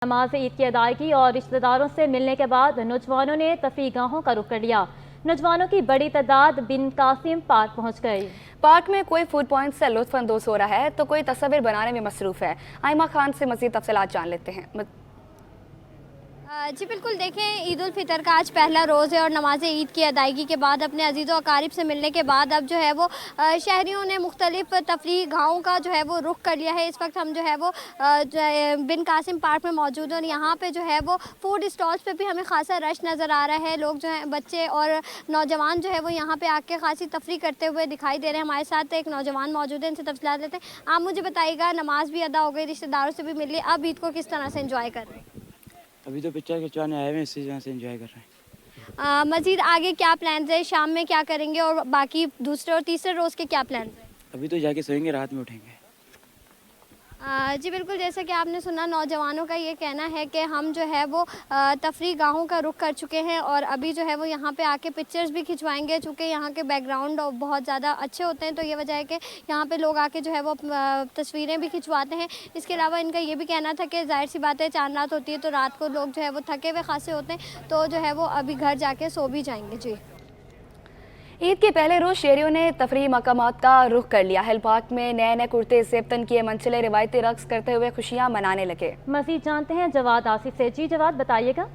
नमाज ईद की अदायगी और रिश्तेदारों से मिलने के बाद नौजवानों ने तफरीह गाहों का रुख कर लिया। नौजवानों की बड़ी तादाद बिन कासिम पार्क पहुंच गई। पार्क में कोई फूड पॉइंट से लुत्फ अंदोज हो रहा है तो कोई तस्वीर बनाने में मसरूफ है। आयमा खान से मज़ीद तफसीलात जान लेते हैं। जी बिल्कुल, देखें ईद उल फितर का आज पहला रोज़ है और नमाज ईद की अदायगी के बाद अपने अजीज़ व अकारिब से मिलने के बाद अब जो है वो शहरियों ने मुख्तलिफ तफरीह गाहों का जो है वो रुख कर लिया है। इस वक्त हम जो है वो बिन कासिम पार्क में मौजूद हैं और यहाँ पे जो है वो फूड स्टॉल्स पे भी हमें खासा रश नज़र आ रहा है। लोग जो हैं, बच्चे और नौजवान जो है वो यहाँ पे आके खासी तफरीह करते हुए दिखाई दे रहे हैं। हमारे साथ एक नौजवान मौजूद है, इनसे तफसीलात लेते हैं। आप मुझे बताइएगा, नमाज भी अदा हो गई, रिश्तेदारों से भी मिल ली, अब ईद को किस तरह से इंजॉय कर रहे हैं? अभी तो पिक्चर खिंचवाने आए हैं, इसी वजह से एंजॉय कर रहे हैं। मज़ीद आगे क्या प्लान है, शाम में क्या करेंगे और बाकी दूसरे और तीसरे रोज़ के क्या प्लान हैं? अभी तो जाके सोएंगे, रात में उठेंगे। जी बिल्कुल, जैसे कि आपने सुना, नौजवानों का ये कहना है कि हम जो है वो तफरीह गाहों का रुख कर चुके हैं और अभी जो है वो यहाँ पे आके पिक्चर्स भी खिंचवाएंगे। चूँकि यहाँ के बैकग्राउंड बहुत ज़्यादा अच्छे होते हैं तो ये वजह है कि यहाँ पे लोग आके जो है वो तस्वीरें भी खिंचवाते हैं। इसके अलावा इनका ये भी कहना था कि जाहिर सी बात है, चांद रात होती है तो रात को लोग जो है वो थके हुए खासे होते हैं, तो जो है वो अभी घर जाके सो भी जाएंगे। जी, ईद के पहले रोज शहरियों ने तफरीही मकामात का रुख कर लिया। हिल पार्क में नए नए कुर्ते सेबतन किए मंचले रिवायती रक्स करते हुए खुशियां मनाने लगे। मज़ीद जानते हैं जवाद आसिफ से। जी जवाद, बताइएगा।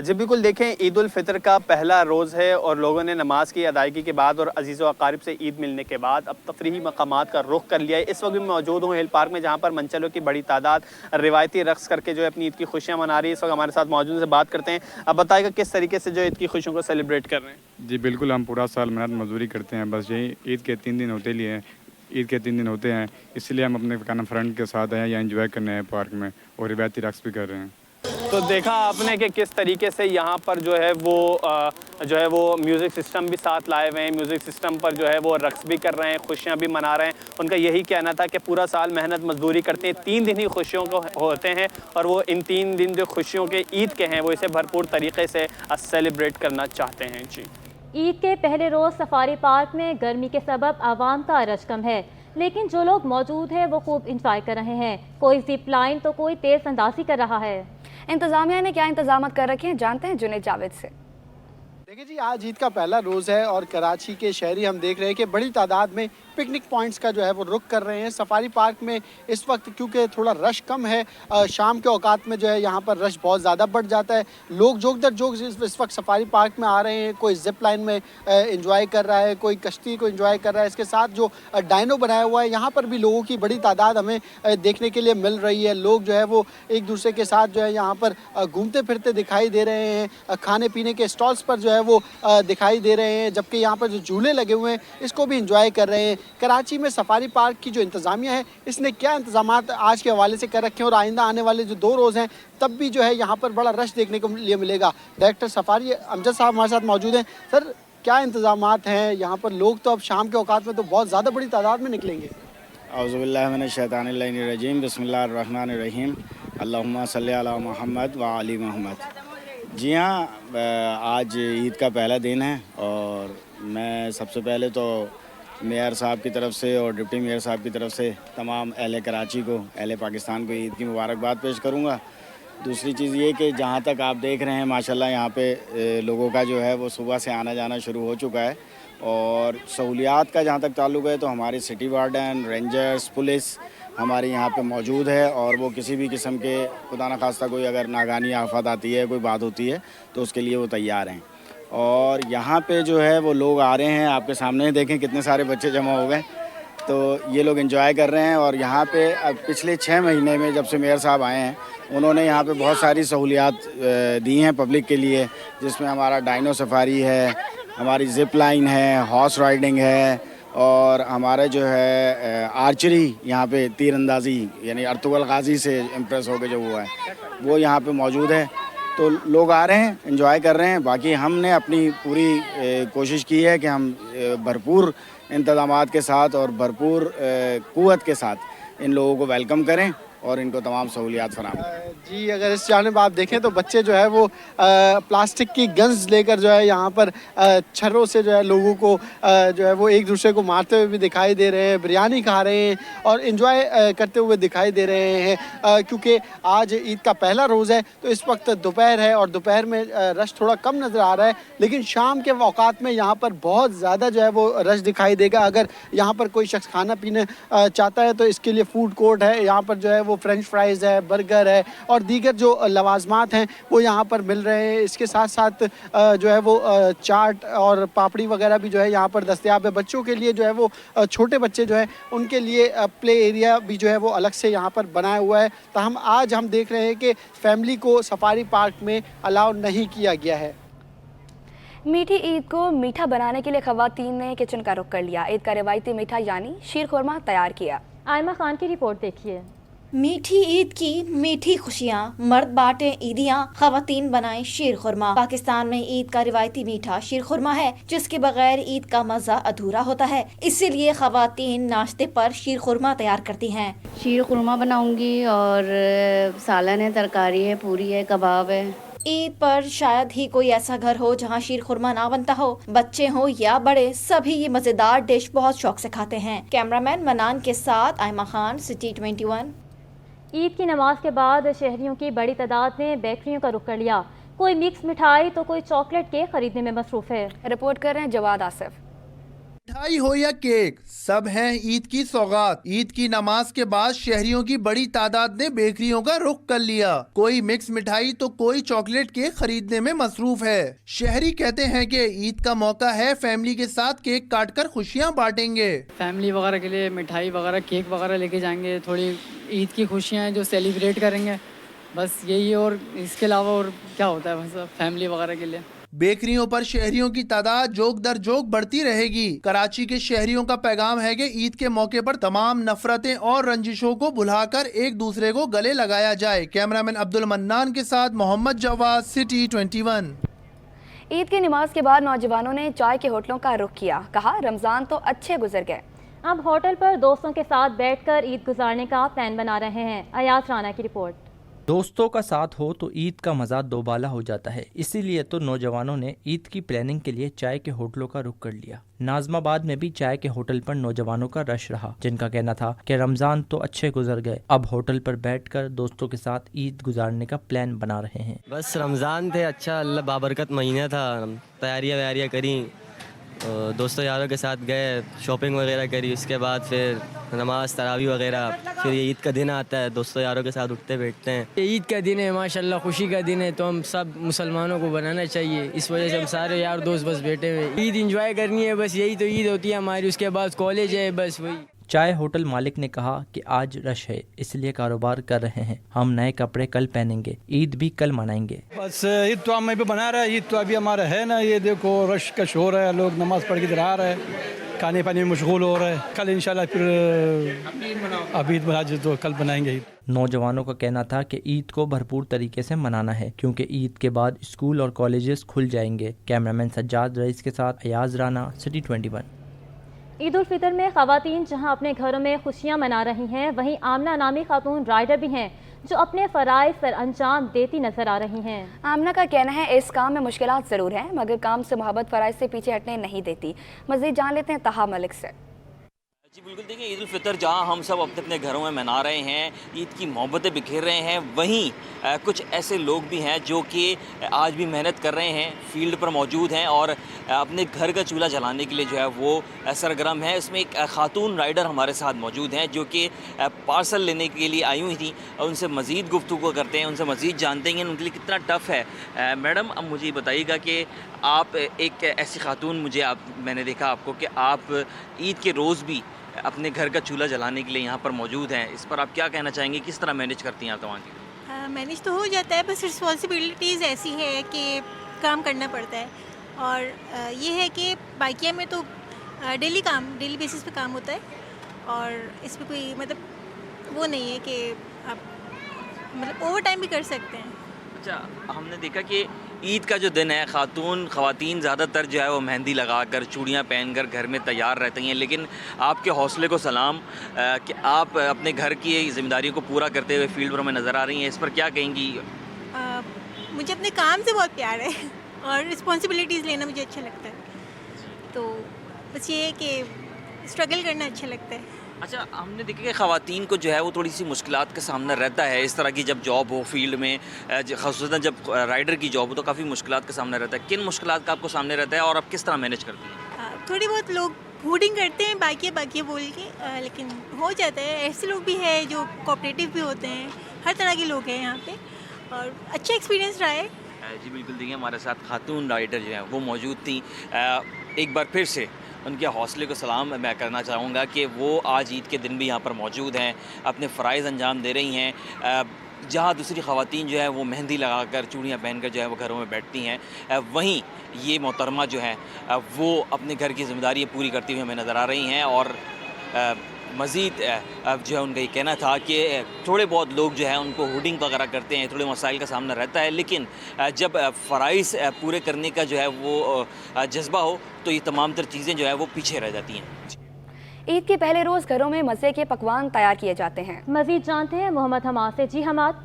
जी बिल्कुल, देखें ईद उल फितर का पहला रोज़ है और लोगों ने नमाज की अदायगी के बाद और अजीज़ व अकारिब से ईद मिलने के बाद अब तफरीही मकामात का रुख कर लिया है। इस वक्त भी मौजूद हूँ हिल पार्क में, जहाँ पर मंचलों की बड़ी तादाद रिवायती रक्स करके जो है अपनी ईद की खुशियाँ मना रही है। इस वक्त हमारे साथ मौजूद से बात करते हैं। अब बताइएगा किस तरीके से जो ईद की खुशियों को सेलिब्रेट कर रहे हैं? जी बिल्कुल, हम पूरा साल मेहनत मजदूरी करते हैं, बस यही ईद के 3 दिन होते लिए ईद के 3 दिन होते हैं, इसलिए हम अपने खाना फ्रेंड के साथ हैं या एंजॉय करने हैं पार्क में और रिवायती रक्स भी कर रहे हैं। तो देखा आपने कि किस तरीके से यहाँ पर जो है वो म्यूज़िक सिस्टम भी साथ लाए हुए हैं। म्यूज़िक सिस्टम पर जो है वो रक्स भी कर रहे हैं, खुशियाँ भी मना रहे हैं। उनका यही कहना था कि पूरा साल मेहनत मजदूरी करते हैं, 3 दिन ही खुशियों को होते हैं और वो इन 3 दिन जो खुशियों के ईद के हैं वो इसे भरपूर तरीके से सेलिब्रेट करना चाहते हैं। जी, ईद के पहले रोज़ सफारी पार्क में गर्मी के सबब आवाम का रश कम है, लेकिन जो लोग मौजूद हैं वो खूब इंजॉय कर रहे हैं। कोई जिप लाइन तो कोई तेज़ अंदाजी कर रहा है। इंतजामिया ने क्या इंतजाम कर रखे हैं, जानते हैं जुनेद जावेद से। देखिए जी, आज ईद का पहला रोज़ है और कराची के शहरी हम देख रहे हैं कि बड़ी तादाद में पिकनिक पॉइंट्स का जो है वो रुख कर रहे हैं। सफारी पार्क में इस वक्त क्योंकि थोड़ा रश कम है, शाम के औकात में जो है यहाँ पर रश बहुत ज़्यादा बढ़ जाता है। लोग जोक दर जोक इस वक्त सफारी पार्क में आ रहे हैं। कोई जिप लाइन में इंजॉय कर रहा है, कोई कश्ती को इंजॉय कर रहा है। इसके साथ जो डायनो बनाया हुआ है, यहाँ पर भी लोगों की बड़ी तादाद हमें देखने के लिए मिल रही है। लोग जो है वो एक दूसरे के साथ जो है यहाँ पर घूमते फिरते दिखाई दे रहे हैं। खाने पीने के स्टॉल्स पर जो है वो दिखाई दे रहे हैं, जबकि यहाँ पर जो झूले लगे हुए हैं इसको भी इंजॉय कर रहे हैं। कराची में सफारी पार्क की जो इंतज़ामिया है, इसने क्या इंतजामात आज के हवाले से कर रखे हैं और आइंदा आने वाले जो 2 रोज़ हैं तब भी जो है यहाँ पर बड़ा रश देखने को लिए मिलेगा। डायरेक्टर सफारी अमजद साहब हमारे साथ मौजूद हैं। सर, क्या इंतजामात हैं यहाँ पर? लोग तो अब शाम के औकात में तो बहुत ज़्यादा बड़ी तादाद में निकलेंगे। औज़ुबिल्लाहि मिनश्शैतानिर्रजीम, बिस्मिल्लाहिर्रहमानिर्रहीम, अल्लाहुम्मा सल्ली अला मुहम्मद व आली मोहम्मद। जी हाँ, आज ईद का पहला दिन है और मैं सबसे पहले तो मेयर साहब की तरफ से और डिप्टी मेयर साहब की तरफ से तमाम अहले कराची को, अहले पाकिस्तान को ईद की मुबारकबाद पेश करूँगा। दूसरी चीज़ ये कि जहाँ तक आप देख रहे हैं माशाल्लाह यहाँ पे लोगों का जो है वो सुबह से आना जाना शुरू हो चुका है और सहूलियात का जहाँ तक ताल्लुक़ है तो हमारी सिटी वार्डन, रेंजर्स, पुलिस हमारे यहाँ पे मौजूद है और वो किसी भी किस्म के खुदा न खास्ता कोई अगर नागानी आफत आती है, कोई बात होती है तो उसके लिए वो तैयार हैं। और यहाँ पे जो है वो लोग आ रहे हैं, आपके सामने देखें कितने सारे बच्चे जमा हो गए, तो ये लोग एंजॉय कर रहे हैं। और यहाँ पे अब पिछले 6 महीने में जब से मेयर साहब आए हैं उन्होंने यहाँ पे बहुत सारी सहूलियात दी हैं पब्लिक के लिए, जिसमें हमारा डायनो सफारी है, हमारी जिप लाइन है, हॉर्स राइडिंग है और हमारे जो है आर्चरी, यहाँ पे तीर अंदाज़ी यानी अर्तुगल गाजी से इम्प्रेस होकर जो हुआ है वो यहाँ पे मौजूद है। तो लोग आ रहे हैं, एंजॉय कर रहे हैं। बाकी हमने अपनी पूरी कोशिश की है कि हम भरपूर इंतज़ामात के साथ और भरपूर क़ुव्वत के साथ इन लोगों को वेलकम करें और इनको तमाम सहूलियात फराहम। जी, अगर इस जानिब आप देखें तो बच्चे जो है वो प्लास्टिक की गन्स लेकर जो है यहाँ पर छर्रों से जो है लोगों को जो है वो एक दूसरे को मारते हुए भी दिखाई दे रहे हैं, बिरयानी खा रहे हैं और एंजॉय करते हुए दिखाई दे रहे हैं। क्योंकि आज ईद का पहला रोज़ है तो इस वक्त दोपहर है और दोपहर में रश थोड़ा कम नज़र आ रहा है, लेकिन शाम के औकात में यहाँ पर बहुत ज़्यादा जो है वो रश दिखाई देगा। अगर यहाँ पर कोई शख्स खाना पीने चाहता है तो इसके लिए फूड कोर्ट है, यहाँ पर जो है वो फ्रेंच फ्राइज़ है, बर्गर है और दीगर जो लवाजमात हैं वो यहाँ पर मिल रहे हैं। इसके साथ साथ जो है वो चाट और पापड़ी वगैरह भी जो है यहाँ पर दस्तयाब है। बच्चों के लिए जो है वो छोटे बच्चे जो है उनके लिए प्ले एरिया भी जो है वो अलग से यहाँ पर बनाया हुआ है। ताहम आज हम देख रहे हैं कि फैमिली को सफारी पार्क में अलाउ नहीं किया गया है। मीठी ईद को मीठा बनाने के लिए खवातीन ने किचन का रुख कर लिया। ईद का रिवायती मीठा यानी शीर खुरमा तैयार किया। आयमा खान की रिपोर्ट देखिए। मीठी ईद की मीठी खुशियाँ, मर्द बांटे ईदियाँ, खवातीन बनाए शीर खुरमा। पाकिस्तान में ईद का रिवायती मीठा शीर खुरमा है, जिसके बगैर ईद का मजा अधूरा होता है। इसीलिए खवातीन नाश्ते पर शीर खुरमा तैयार करती हैं। शीर खुरमा बनाऊंगी और सालन है, तरकारी है, पूरी है, कबाब है। ईद पर शायद ही कोई ऐसा घर हो जहां शीर खुरमा ना बनता हो। बच्चे हो या बड़े, सभी ये मजेदार डिश बहुत शौक से खाते हैं। कैमरामैन मनान के साथ आयमा खान, सिटी 21। ईद की नमाज के बाद शहरियों की बड़ी तादाद ने बेकरियों का रुख कर लिया। कोई मिक्स मिठाई तो कोई चॉकलेट केक खरीदने में मसरूफ है। रिपोर्ट कर रहे हैं जवाद आसिफ। मिठाई हो या केक, सब हैं ईद की सौगात। ईद की नमाज के बाद शहरियों की बड़ी तादाद ने बेकरियों का रुख कर लिया। कोई मिक्स मिठाई तो कोई चॉकलेट केक खरीदने में मसरूफ है। शहरी कहते हैं कि ईद का मौका है, फैमिली के साथ केक काटकर खुशियां बांटेंगे। फैमिली वगैरह के लिए मिठाई वगैरह, केक वगैरह लेके जाएंगे। थोड़ी ईद की खुशियाँ हैं जो सेलिब्रेट करेंगे, बस यही। और इसके अलावा और क्या होता है, बस फैमिली वगैरह के लिए। बेकरियों पर शहरियों की तादाद जोक दर जोक बढ़ती रहेगी। कराची के शहरियों का पैगाम है कि ईद के मौके पर तमाम नफरतें और रंजिशों को भुलाकर एक दूसरे को गले लगाया जाए। कैमरामैन अब्दुल मन्नान के साथ मोहम्मद जवाद, सिटी 21। ईद की नमाज के बाद नौजवानों ने चाय के होटलों का रुख किया। कहा रमजान तो अच्छे गुजर गए, अब होटल पर दोस्तों के साथ बैठकर ईद गुजारने का प्लान बना रहे हैं। अयाज राना की रिपोर्ट। दोस्तों का साथ हो तो ईद का मज़ा दोबाला हो जाता है। इसीलिए तो नौजवानों ने ईद की प्लानिंग के लिए चाय के होटलों का रुख कर लिया। नाजमाबाद में भी चाय के होटल पर नौजवानों का रश रहा, जिनका कहना था कि रमज़ान तो अच्छे गुजर गए, अब होटल पर बैठकर दोस्तों के साथ ईद गुजारने का प्लान बना रहे हैं। बस रमज़ान थे, अच्छा अल्लाह बाबरकत महीना था, तैयारियाँ वैयारियाँ करी, दोस्तों यारों के साथ गए, शॉपिंग वगैरह करी, उसके बाद फिर नमाज तरावी वगैरह। फिर ये ईद का दिन आता है, दोस्तों यारों के साथ उठते बैठते हैं। ईद का दिन है, माशाल्लाह खुशी का दिन है, तो हम सब मुसलमानों को बनाना चाहिए। इस वजह से हम सारे यार दोस्त बस बैठे हुए, ईद एंजॉय करनी है, बस यही तो ईद होती है हमारी। उसके बाद कॉलेज है, बस वही। चाय होटल मालिक ने कहा कि आज रश है, इसलिए कारोबार कर रहे हैं। हम नए कपड़े कल पहनेंगे, ईद भी कल मनाएंगे। बस ईद तो हमें भी बना रहा है, ईद तो अभी हमारा है ना। ये देखो रश का शोर है, लोग नमाज पढ़ के इधर आ रहे हैं, खाने पानी में मशगूल हो रहा है। कल इंशाल्लाह फिर अब ईद मना तो कल बनाएंगे ईद। नौजवानों का कहना था कि ईद को भरपूर तरीके से मनाना है, क्योंकि ईद के बाद स्कूल और कॉलेजेस खुल जाएंगे। कैमरामैन सज्जाद रईस के साथ अयाज राना, सिटी 21। ईद उल फितर में खवातीन जहां अपने घरों में खुशियां मना रही हैं, वहीं आमना नामी खातून राइडर भी हैं जो अपने फ़राइज़ सर अंजाम देती नजर आ रही हैं। आमना का कहना है इस काम में मुश्किलात ज़रूर हैं, मगर काम से मोहब्बत फ़राइज़ से पीछे हटने नहीं देती। मज़ीद जान लेते हैं तहा मलिक से। जी बिल्कुल, देखिए ईद उल फितर जहाँ हम सब अपने अपने घरों में मना रहे हैं, ईद की मोहब्बतें बिखेर रहे हैं, वहीं कुछ ऐसे लोग भी हैं जो कि आज भी मेहनत कर रहे हैं, फील्ड पर मौजूद हैं और अपने घर का चूल्हा जलाने के लिए जो है वो सरगर्म है। इसमें एक खातून राइडर हमारे साथ मौजूद हैं जो कि पार्सल लेने के लिए आई हुई थी। उनसे मज़ीद गुफ्तगू करते हैं, उनसे मज़ीद जानते हैं उनके लिए कितना टफ़ है। मैडम, अब मुझे बताइएगा कि आप एक ऐसी खातून, मैंने देखा आपको कि आप ईद के रोज़ भी अपने घर का चूल्हा जलाने के लिए यहाँ पर मौजूद हैं। इस पर आप क्या कहना चाहेंगे, किस तरह मैनेज करती हैं आप वहाँ की? मैनेज तो हो जाता है, बस रिस्पॉन्सिबिलिटीज़ ऐसी है कि काम करना पड़ता है। और ये है कि बाइकिया में तो डेली बेसिस पे काम होता है और इस पर कोई मतलब वो नहीं है कि आप मतलब ओवर टाइम भी कर सकते हैं। अच्छा, हमने देखा कि ईद का जो दिन है ख़वातीन ज़्यादातर जो है वो मेहंदी लगाकर चूड़ियाँ पहनकर घर में तैयार रहती हैं, लेकिन आपके हौसले को सलाम कि आप अपने घर की जिम्मेदारियों को पूरा करते हुए फील्ड पर में नज़र आ रही हैं। इस पर क्या कहेंगी? मुझे अपने काम से बहुत प्यार है और रिस्पॉन्सिबिलिटीज़ लेना मुझे अच्छा लगता है, तो बस ये है कि स्ट्रगल करना अच्छा लगता है। अच्छा, हमने देखा कि ख़वातीन को जो है वो थोड़ी सी मुश्किलात का सामना रहता है इस तरह की जब जॉब हो फील्ड में, ख़ासतौर जब राइडर की जॉब हो तो काफ़ी मुश्किलात का सामना रहता है। किन मुश्किलात का आपको सामने रहता है और आप किस तरह मैनेज करती हैं? थोड़ी बहुत लोग हुडिंग करते हैं बाकी बोल के, लेकिन हो जाता है। ऐसे लोग भी हैं जो कोऑपरेटिव भी होते हैं, हर तरह के लोग हैं यहाँ पे और अच्छा एक्सपीरियंस रहा है। जी बिल्कुल, देखिए हमारे साथ खातून राइडर जो हैं वो मौजूद थी। एक बार फिर से उनके हौसले को सलाम मैं करना चाहूँगा कि वो आज ईद के दिन भी यहाँ पर मौजूद हैं, अपने फ़राइज़ अंजाम दे रही हैं। जहाँ दूसरी ख़वातीन जो है वो मेहंदी लगाकर चूड़ियाँ पहनकर जो है वो घरों में बैठती हैं, वहीं ये मोहतरमा जो है वो अपने घर की ज़िम्मेदारी पूरी करती हुई हमें नज़र आ रही हैं। और मज़ीद जो है उनका ये कहना था कि थोड़े बहुत लोग जो है उनको हुडिंग वगैरह करते हैं, थोड़े मसाइल का सामना रहता है, लेकिन जब फ़राइज़ पूरे करने का जो है वो जज्बा हो तो ये तमाम तर चीज़ें जो है वो पीछे रह जाती हैं। ईद के पहले रोज़ घरों में मज़े के पकवान तैयार किए जाते हैं। मज़ीद जानते हैं मोहम्मद हमाद से। जी हमाद।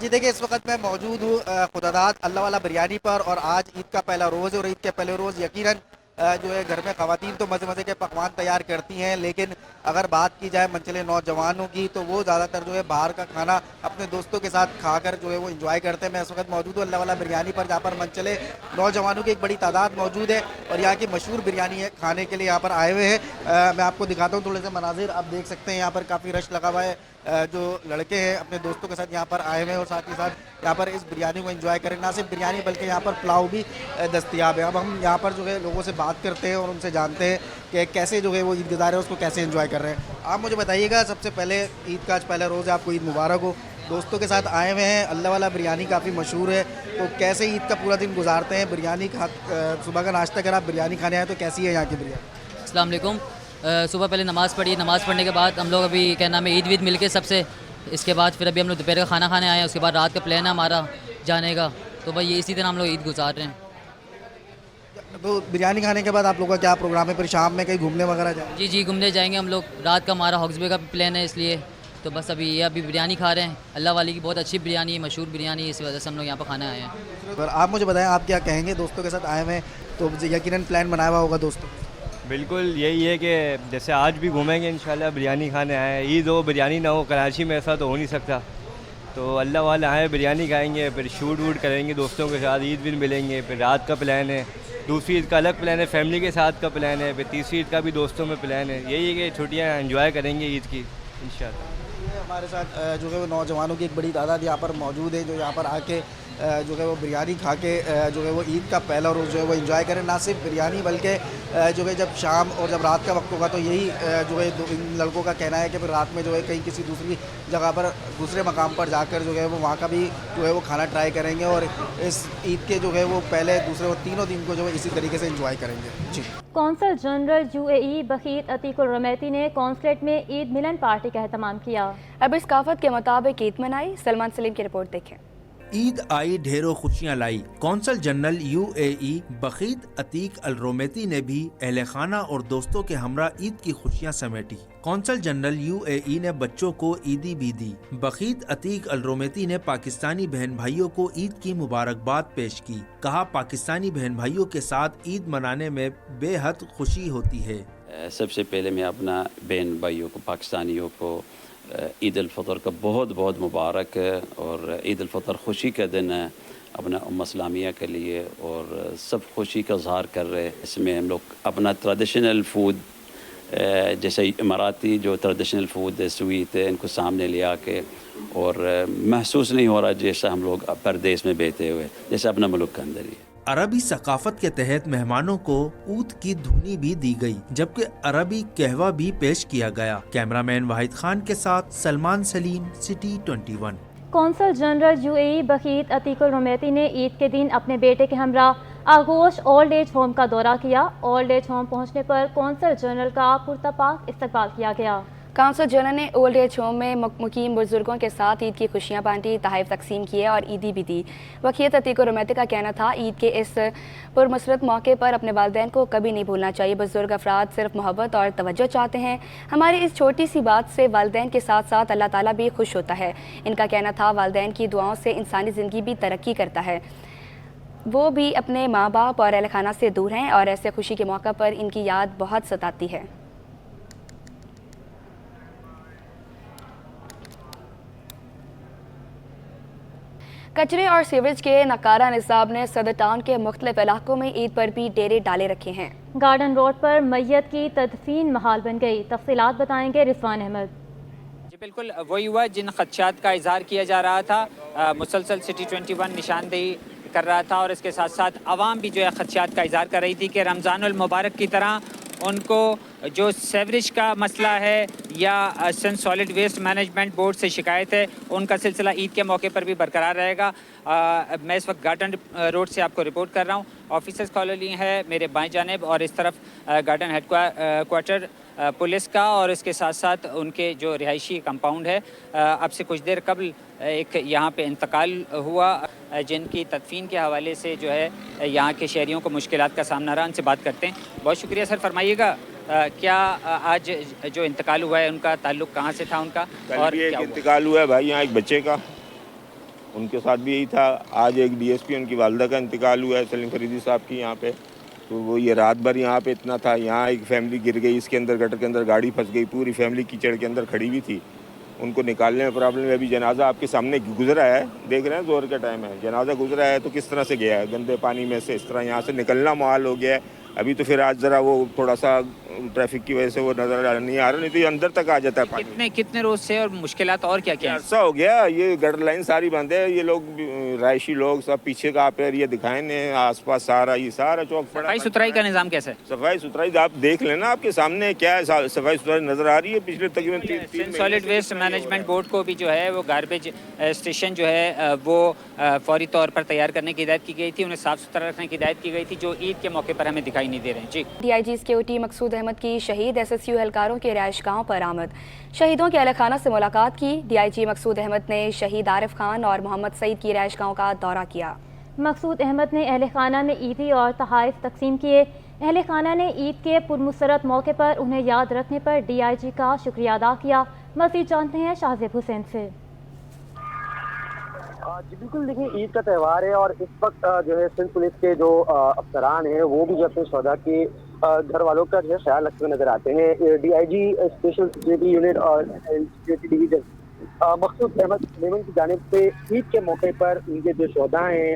जी देखिए, इस वक्त मैं मौजूद हूँ खुदादाद अल्लाह वाला बिरयानी पर और आज ईद का पहला रोज़ है और ईद के पहले रोज़ यकीनन जो है घर में ख़वातीन तो मज़े मज़े के पकवान तैयार करती हैं, लेकिन अगर बात की जाए मनचले नौजवानों की तो वो ज़्यादातर जो है बाहर का खाना अपने दोस्तों के साथ खाकर जो है वो एंजॉय करते हैं। मैं इस वक्त मौजूद हूँ अल्लाह वाला बिरयानी पर, जहाँ पर मनचले नौजवानों की एक बड़ी तादाद मौजूद है और यहाँ की मशहूर बिरयानी है खाने के लिए यहाँ पर आए हुए हैं। मैं आपको दिखाता हूँ थोड़े से मनाजिर, आप देख सकते हैं यहाँ पर काफ़ी रश लगा हुआ है। जो लड़के हैं अपने दोस्तों के साथ यहाँ पर आए हुए हैं और साथ ही साथ यहाँ पर इस बिरयानी को एंजॉय करें। ना सिर्फ बिरयानी बल्कि यहाँ पर पुलाव भी दस्तयाब है। अब हम यहाँ पर जो है लोगों से बात करते हैं और उनसे जानते हैं कि कैसे जो है वो ईद गुज़ार है, उसको कैसे एंजॉय कर रहे हैं। आप मुझे बताइएगा, सबसे पहले ईद का आज पहला रोज़ है, आपको ईद मुबारक हो। दोस्तों के साथ आए हुए हैं, अल्लाह वाला बिरयानी काफ़ी मशहूर है, तो कैसे ईद का पूरा दिन गुजारते हैं? बिरयानी खा सुबह का नाश्ता अगर आप बिरयानी खाने आए तो कैसी है यहाँ की बिरयानी? अस्सलाम वालेकुम। सुबह पहले नमाज़ पढ़ी, नमाज़ पढ़ने के बाद हम लोग अभी क्या नाम है ईद वीद मिल के सबसे, इसके बाद फिर अभी हम लोग दोपहर का खाना खाने आए हैं, उसके बाद रात का प्लान है हमारा जाने का, तो भाई ये इसी तरह हम लोग ईद गुजार रहे हैं। तो बिरयानी खाने के बाद आप लोगों का क्या प्रोग्राम है? फिर शाम में कहीं घूमने वगैरह जाएंगे? जी घूमने जाएंगे हम लोग, रात का हमारा हॉक्सबे का प्लान है, इसलिए तो बस अभी बिरयानी खा रहे हैं। अल्लाह वाली की बहुत अच्छी बिरयानी है, मशहूर बिरयानी है, इस वजह से हम लोग यहाँ पर खाने आए हैं। आप मुझे बताएं, आप क्या कहेंगे? दोस्तों के साथ आए हुए हैं तो यकीनन प्लान बनाया हुआ होगा दोस्तों? बिल्कुल यही है कि जैसे आज भी घूमेंगे इंशाल्लाह, बिरयानी खाने आए हैं। ईद हो बिरयानी ना हो, कराची में ऐसा तो हो नहीं सकता, तो अल्लाह वाले आए बिरयानी खाएंगे, फिर शूट वूट करेंगे दोस्तों के साथ, ईद भी मिलेंगे। फिर रात का प्लान है, दूसरी ईद का अलग प्लान है, फैमिली के साथ का प्लान है, फिर तीसरी ईद का भी दोस्तों में प्लान है। यही है कि छुट्टियाँ एंजॉय करेंगे ईद की इंशाल्लाह। हमारे साथ जो है वो नौजवानों की एक बड़ी तादाद यहाँ पर मौजूद है, जो यहाँ पर आके जो है वो बिरयानी खा के जो है वो ईद का पहला रोज़ जो है वो एंजॉय करें। ना सिर्फ बिरयानी बल्कि जो है जब शाम और जब रात का वक्त होगा तो यही जो है इन लड़कों का कहना है कि फिर रात में जो है कहीं किसी दूसरी जगह पर दूसरे मकाम पर जाकर जो है वो वहाँ का भी जो है वो खाना ट्राई करेंगे और इस ईद के जो है वो पहले दूसरे और तीनों दिन को जो है इसी तरीके से एंजॉय करेंगे। जी। कौंसल जनरल UAE बखीत अतीकुल रमैती ने कौंसलेट में ईद मिलन पार्टी का एहतमाम किया। अब इस काफत के मुताबिक ईद मनाई। सलमान सलीम की रिपोर्ट देखें। ईद आई ढेरों खुशियाँ लाई। कौंसल जनरल UAE बखीत अतीक अल रोमेती ने भी अहले खाना और दोस्तों के हमरा ईद की खुशियाँ समेटी। कौंसल जनरल UAE ने बच्चों को ईदी भी दी। बखीत अतीक अल रोमेती ने पाकिस्तानी बहन भाइयों को ईद की मुबारकबाद पेश की। कहा, पाकिस्तानी बहन भाइयों के साथ ईद मनाने में बेहद खुशी होती है। सबसे पहले मैं अपना बहन भाइयों को, पाकिस्तानियों को ईद उल फितर का बहुत बहुत मुबारक है। और ईद उल फितर खुशी का दिन है अपना उम्मा इस्लामिया के लिए और सब खुशी का इज़हार कर रहे हैं। इसमें हम लोग अपना ट्रेडिशनल फूड जैसे इमाराती जो ट्रेडिशनल फूड है, स्वीट है, इनको सामने ले आके और महसूस नहीं हो रहा जैसा हम लोग परदेश में बैठे हुए, जैसे अपना मुल्क के अंदर ही। अरबी सकाफत के तहत मेहमानों को ऊद की धुनी भी दी गई, जबकि अरबी कहवा भी पेश किया गया। कैमरामैन वाहिद खान के साथ Salman Salim, city 21। Consul general UAE बखीत अतीकुल रमैती ने ईद के दिन अपने बेटे के हमरा आगोश ओल्ड एज होम का दौरा किया। ओल्ड एज होम पहुंचने पर कौंसल जनरल का पुरतपाक इस्तकबाल किया गया। काउंसिल जनरल ने ओल्ड एज होम में मुकीम बुजुर्गों के साथ ईद की खुशियां बांटी, तहफ़ तकसीम किए और ईदी भी दी। वकील अतीक उर-रहमती का कहना था, ईद के इस पुरमसरत मौके पर अपने वालिदैन को कभी नहीं भूलना चाहिए। बुजुर्ग अफराद सिर्फ मोहब्बत और तवज्जो चाहते हैं। हमारी इस छोटी सी बात से वालिदैन के साथ साथ अल्लाह ताला भी खुश होता है। इनका कहना था, वालिदैन की दुआओं से इंसानी ज़िंदगी भी तरक्की करता है। वो भी अपने माँ बाप और अहल खाना से दूर हैं और ऐसे खुशी के मौका पर इनकी याद बहुत सताती है। कचरे और सीवरेज के नकारा निज़ाम ने सदर टाउन के मुख्तलिफ इलाकों में ईद पर भी डेरे डाले रखे हैं। गार्डन रोड पर मैयत की तदफीन महाल बन गई। तफसीलात बताएंगे रिजवान अहमद। जी बिल्कुल वही हुआ जिन खदशात का इजहार किया जा रहा था। मुसलसल सिटी 21 निशानदेही कर रहा था और इसके साथ साथ आवाम भी जो है खदशात का इजहार कर रही थी कि रमज़ानुल मुबारक की तरह उनको जो सेवरेज का मसला है या सन सॉलिड वेस्ट मैनेजमेंट बोर्ड से शिकायत है, उनका सिलसिला ईद के मौके पर भी बरकरार रहेगा। मैं इस वक्त गार्डन रोड से आपको रिपोर्ट कर रहा हूँ। ऑफिसर्स कॉलोनी है मेरे बाएं जानिब और इस तरफ गार्डन हेड क्वार्टर पुलिस का और इसके साथ साथ उनके जो रिहायशी कंपाउंड है। अब से कुछ देर कबल एक यहाँ पे इंतकाल हुआ जिनकी तदफीन के हवाले से जो है यहाँ के शहरियों को मुश्किलात का सामना रहा। उनसे बात करते हैं। बहुत शुक्रिया सर। फरमाइएगा क्या आज जो इंतकाल हुआ है उनका ताल्लुक कहाँ से था उनका और भी क्या एक इंतकाल हुआ है भाई यहाँ एक बच्चे का, उनके साथ भी यही था। आज एक डीएसपी उनकी वालदा का इंतकाल हुआ है सलीम फरीदी साहब की यहाँ पे। तो वो ये रात भर यहाँ पे इतना था। यहाँ एक फैमिली गिर गई, इसके अंदर गटर के अंदर गाड़ी फंस गई, पूरी फैमिली कीचड़ के अंदर खड़ी हुई थी। उनको निकालने में प्रॉब्लम है। अभी जनाजा आपके सामने गुजरा है, देख रहे हैं जोर का टाइम है, जनाजा गुजरा है तो किस तरह से गया है, गंदे पानी में से इस तरह यहाँ से निकलना मुहाल हो गया है। अभी तो फिर आज ज़रा वो थोड़ा सा ट्रैफिक की वजह से वो नज़र नहीं आ रहा, नहीं तो ये अंदर तक आ जाता है पानी। कितने रोज से और मुश्किलात और क्या क्या ऐसा हो गया। ये गटर लाइन सारी बंद है। ये लोग रायशी लोग सब पीछे का आप ये दिखाए ने आसपास सारा ये सारा चौक पड़ा। सफाई सुथराई का निज़ाम कैसा है? सफाई सुथराई आप देख लेना, आपके सामने क्या है, सफाई सुथराई नजर आ रही है। पिछले तकरीबन 3 सॉलिड वेस्ट मैनेजमेंट बोर्ड को भी जो है वो गार्बेज स्टेशन जो है वो फौरी तौर पर तैयार करने की हिदायत की गई थी, उन्हें साफ सुथरा रखने की हिदायत की गई थी, जो ईद के मौके पर हमें दिखाई नहीं दे रहे हैं। जी DIG सिक्योरिटी मकसूद अहमद की शहीद SSU एहलकारों के रिहाइश गाहों पर आमद। शहीदों के अहल खाना से मुलाकात की। DIG मकसूद अहमद ने शहीद आरिफ खान और मोहम्मद सईद की रिहाइश गाहों का दौरा किया। मकसूद अहमद ने अहल खाना में ईदी और तहाइफ तकसीम किए। अहल खाना ने ईद के पुरमुसरत मौके पर उन्हें याद रखने पर DIG का शुक्रिया अदा किया। मज़ीद जानते हैं शाहजेब हुसैन से। जी बिल्कुल, देखिए ईद का त्यौहार है और इस वक्त जो है सिंध पुलिस के जो अफसरान हैं वो भी जो अपने शोधा के घर वालों का जो है ख्याल रखते हुए नजर आते हैं। DIG स्पेशल सिक्योरिटी यूनिट और सिक्योरिटी डिवीजन मकसूद अहमद मेमन की जानिब से ईद के मौके पर उनके जो शोधा हैं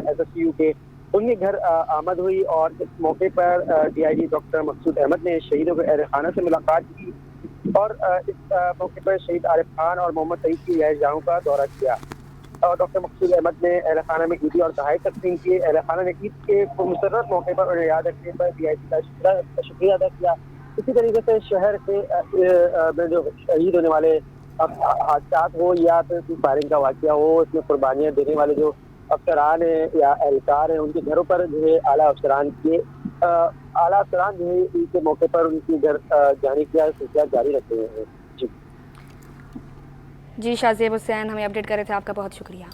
SSU के, उनके घर आमद हुई और इस मौके पर DIG डॉक्टर मकसूद अहमद ने शहीदों के अहल खाना से मुलाकात की और इस मौके पर शहीद आरिफ खान और मोहम्मद सईद की रिहाइश गाहों का दौरा किया। डॉक्टर मकसूद अहमद ने अहल खाना में ईदी और तहाइफ तकसीम किए। अहल खाना ने ईद के मुसर्रत मौके पर उन्हें याद रखने पर DIG का शुक्रिया अदा किया। इसी तरीके से शहर से में जो शहीद होने वाले हादसा हो या फिर फायरिंग का वाक़या हो, इसमें कुर्बानियाँ देने वाले जो अफसरान हैं या एहलकार हैं, उनके घरों पर जो है आला अफसरान जो है ईद के मौके पर उनकी घर जाने का सिलसिला जारी रखे हुए हैं। जी शाहजेब हुसैन हमें अपडेट कर रहे थे, आपका बहुत शुक्रिया।